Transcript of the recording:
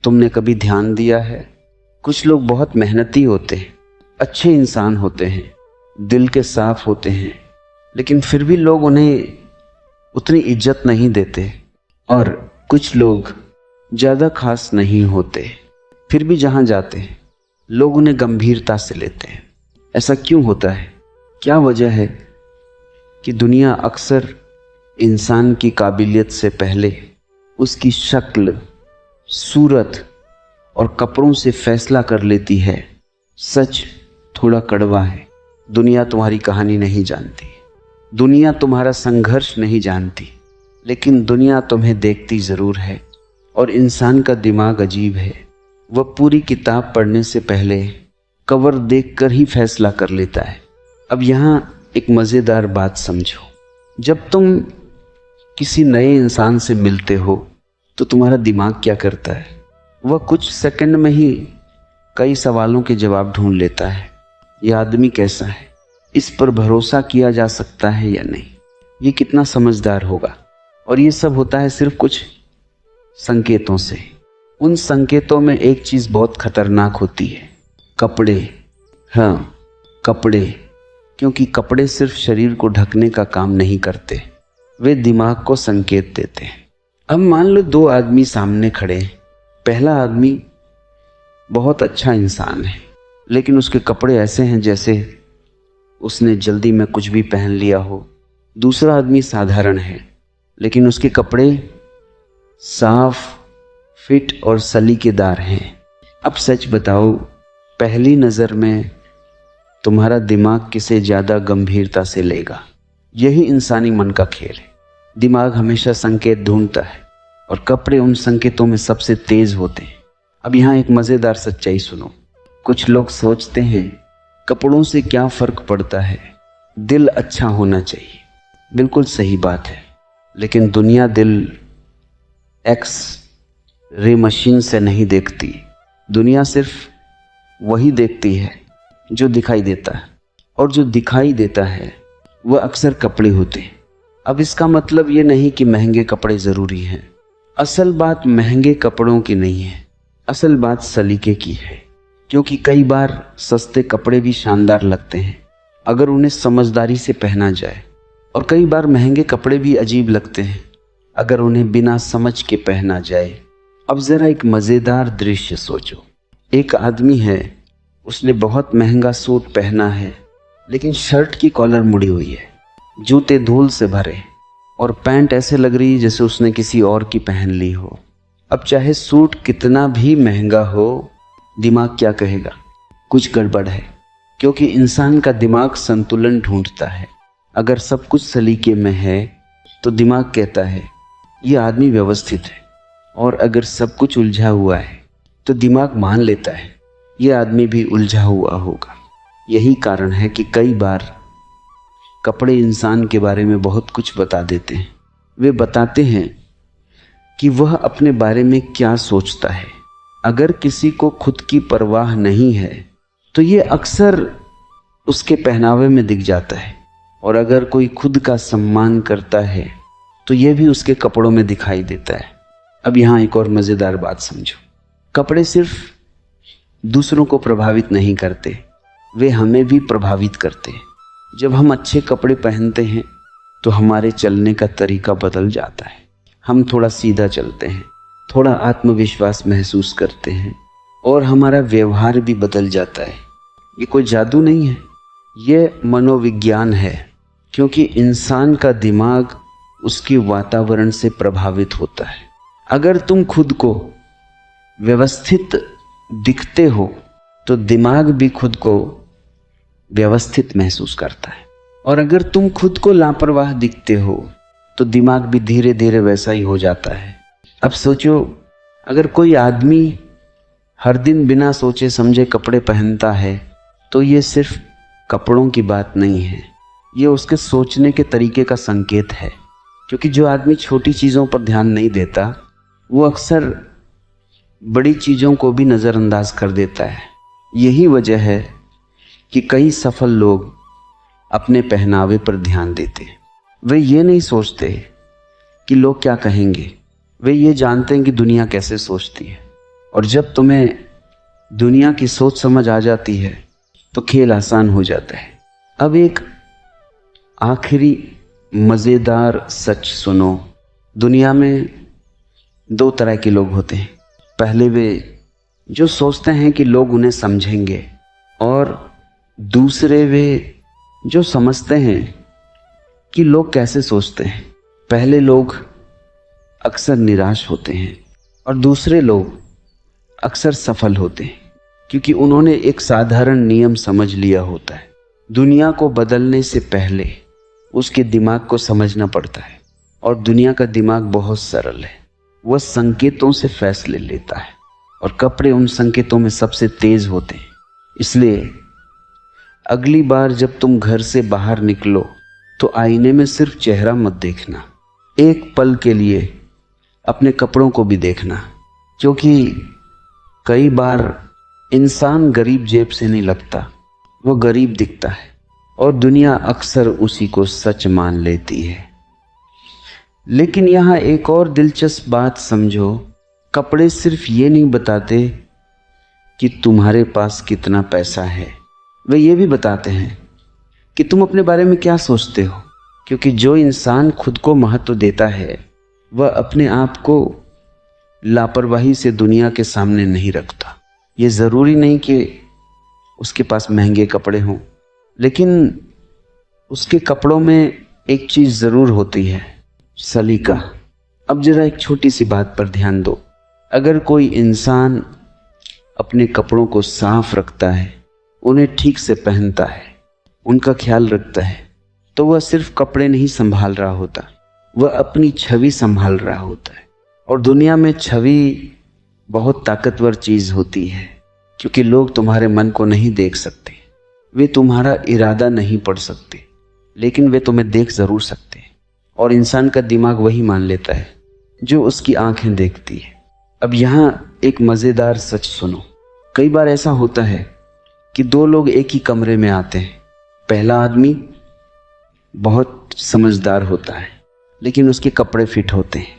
तुमने कभी ध्यान दिया है, कुछ लोग बहुत मेहनती होते हैं, अच्छे इंसान होते हैं, दिल के साफ होते हैं, लेकिन फिर भी लोग उन्हें उतनी इज्जत नहीं देते। और कुछ लोग ज़्यादा खास नहीं होते, फिर भी जहाँ जाते हैं लोग उन्हें गंभीरता से लेते हैं। ऐसा क्यों होता है? क्या वजह है कि दुनिया अक्सर इंसान की काबिलियत से पहले उसकी शक्ल, सूरत और कपड़ों से फैसला कर लेती है? सच थोड़ा कड़वा है। दुनिया तुम्हारी कहानी नहीं जानती, दुनिया तुम्हारा संघर्ष नहीं जानती, लेकिन दुनिया तुम्हें देखती ज़रूर है। और इंसान का दिमाग अजीब है, वह पूरी किताब पढ़ने से पहले कवर देखकर ही फैसला कर लेता है। अब यहाँ एक मज़ेदार बात समझो। जब तुम किसी नए इंसान से मिलते हो तो तुम्हारा दिमाग क्या करता है? वह कुछ सेकंड में ही कई सवालों के जवाब ढूंढ लेता है। यह आदमी कैसा है, इस पर भरोसा किया जा सकता है या नहीं, ये कितना समझदार होगा। और ये सब होता है सिर्फ कुछ संकेतों से। उन संकेतों में एक चीज़ बहुत खतरनाक होती है, कपड़े। हाँ, कपड़े। क्योंकि कपड़े सिर्फ शरीर को ढकने का काम नहीं करते, वे दिमाग को संकेत देते हैं। अब मान लो दो आदमी सामने खड़े हैं। पहला आदमी बहुत अच्छा इंसान है, लेकिन उसके कपड़े ऐसे हैं जैसे उसने जल्दी में कुछ भी पहन लिया हो। दूसरा आदमी साधारण है, लेकिन उसके कपड़े साफ, फिट और सलीकेदार हैं। अब सच बताओ, पहली नज़र में तुम्हारा दिमाग किसे ज़्यादा गंभीरता से लेगा? यही इंसानी मन का खेल है। दिमाग हमेशा संकेत ढूंढता है और कपड़े उन संकेतों में सबसे तेज होते हैं। अब यहाँ एक मज़ेदार सच्चाई सुनो। कुछ लोग सोचते हैं कपड़ों से क्या फ़र्क पड़ता है, दिल अच्छा होना चाहिए। बिल्कुल सही बात है, लेकिन दुनिया दिल एक्स रे मशीन से नहीं देखती। दुनिया सिर्फ वही देखती है जो दिखाई देता है, और जो दिखाई देता है वह अक्सर कपड़े होते हैं। अब इसका मतलब ये नहीं कि महंगे कपड़े ज़रूरी हैं। असल बात महंगे कपड़ों की नहीं है, असल बात सलीके की है। क्योंकि कई बार सस्ते कपड़े भी शानदार लगते हैं अगर उन्हें समझदारी से पहना जाए, और कई बार महंगे कपड़े भी अजीब लगते हैं अगर उन्हें बिना समझ के पहना जाए। अब ज़रा एक मज़ेदार दृश्य सोचो। एक आदमी है, उसने बहुत महंगा सूट पहना है, लेकिन शर्ट की कॉलर मुड़ी हुई है, जूते धूल से भरे, और पैंट ऐसे लग रही है जैसे उसने किसी और की पहन ली हो। अब चाहे सूट कितना भी महंगा हो, दिमाग क्या कहेगा? कुछ गड़बड़ है। क्योंकि इंसान का दिमाग संतुलन ढूंढता है। अगर सब कुछ सलीके में है तो दिमाग कहता है यह आदमी व्यवस्थित है, और अगर सब कुछ उलझा हुआ है तो दिमाग मान लेता है यह आदमी भी उलझा हुआ होगा। यही कारण है कि कई बार कपड़े इंसान के बारे में बहुत कुछ बता देते हैं। वे बताते हैं कि वह अपने बारे में क्या सोचता है। अगर किसी को खुद की परवाह नहीं है तो ये अक्सर उसके पहनावे में दिख जाता है, और अगर कोई खुद का सम्मान करता है तो यह भी उसके कपड़ों में दिखाई देता है। अब यहाँ एक और मज़ेदार बात समझो। कपड़े सिर्फ दूसरों को प्रभावित नहीं करते, वे हमें भी प्रभावित करते हैं। जब हम अच्छे कपड़े पहनते हैं तो हमारे चलने का तरीका बदल जाता है। हम थोड़ा सीधा चलते हैं, थोड़ा आत्मविश्वास महसूस करते हैं, और हमारा व्यवहार भी बदल जाता है। ये कोई जादू नहीं है, ये मनोविज्ञान है। क्योंकि इंसान का दिमाग उसके वातावरण से प्रभावित होता है। अगर तुम खुद को व्यवस्थित दिखते हो तो दिमाग भी खुद को व्यवस्थित महसूस करता है, और अगर तुम खुद को लापरवाह दिखते हो तो दिमाग भी धीरे धीरे वैसा ही हो जाता है। अब सोचो, अगर कोई आदमी हर दिन बिना सोचे समझे कपड़े पहनता है तो ये सिर्फ कपड़ों की बात नहीं है, ये उसके सोचने के तरीके का संकेत है। क्योंकि जो आदमी छोटी चीज़ों पर ध्यान नहीं देता वो अक्सर बड़ी चीज़ों को भी नज़रअंदाज कर देता है। यही वजह है कि कई सफल लोग अपने पहनावे पर ध्यान देते हैं। वे ये नहीं सोचते कि लोग क्या कहेंगे, वे ये जानते हैं कि दुनिया कैसे सोचती है। और जब तुम्हें दुनिया की सोच समझ आ जाती है तो खेल आसान हो जाता है। अब एक आखिरी मज़ेदार सच सुनो। दुनिया में दो तरह के लोग होते हैं। पहले वे जो सोचते हैं कि लोग उन्हें समझेंगे, और दूसरे वे जो समझते हैं कि लोग कैसे सोचते हैं। पहले लोग अक्सर निराश होते हैं और दूसरे लोग अक्सर सफल होते हैं, क्योंकि उन्होंने एक साधारण नियम समझ लिया होता है। दुनिया को बदलने से पहले उसके दिमाग को समझना पड़ता है, और दुनिया का दिमाग बहुत सरल है। वह संकेतों से फैसले लेता है, और कपड़े उन संकेतों में सबसे तेज होते हैं। इसलिए अगली बार जब तुम घर से बाहर निकलो तो आईने में सिर्फ चेहरा मत देखना, एक पल के लिए अपने कपड़ों को भी देखना, क्योंकि कई बार इंसान गरीब जेब से नहीं लगता, वो गरीब दिखता है, और दुनिया अक्सर उसी को सच मान लेती है। लेकिन यहाँ एक और दिलचस्प बात समझो, कपड़े सिर्फ ये नहीं बताते कि तुम्हारे पास कितना पैसा है, वे ये भी बताते हैं कि तुम अपने बारे में क्या सोचते हो। क्योंकि जो इंसान खुद को महत्व देता है वह अपने आप को लापरवाही से दुनिया के सामने नहीं रखता। ये ज़रूरी नहीं कि उसके पास महंगे कपड़े हों, लेकिन उसके कपड़ों में एक चीज़ ज़रूर होती है, सलीका। अब जरा एक छोटी सी बात पर ध्यान दो। अगर कोई इंसान अपने कपड़ों को साफ रखता है, उन्हें ठीक से पहनता है, उनका ख्याल रखता है, तो वह सिर्फ कपड़े नहीं संभाल रहा होता, वह अपनी छवि संभाल रहा होता है। और दुनिया में छवि बहुत ताकतवर चीज़ होती है, क्योंकि लोग तुम्हारे मन को नहीं देख सकते, वे तुम्हारा इरादा नहीं पढ़ सकते, लेकिन वे तुम्हें देख ज़रूर सकते हैं। और इंसान का दिमाग वही मान लेता है जो उसकी आंखें देखती है। अब यहाँ एक मज़ेदार सच सुनो। कई बार ऐसा होता है कि दो लोग एक ही कमरे में आते हैं। पहला आदमी बहुत समझदार होता है, लेकिन उसके कपड़े फिट होते हैं,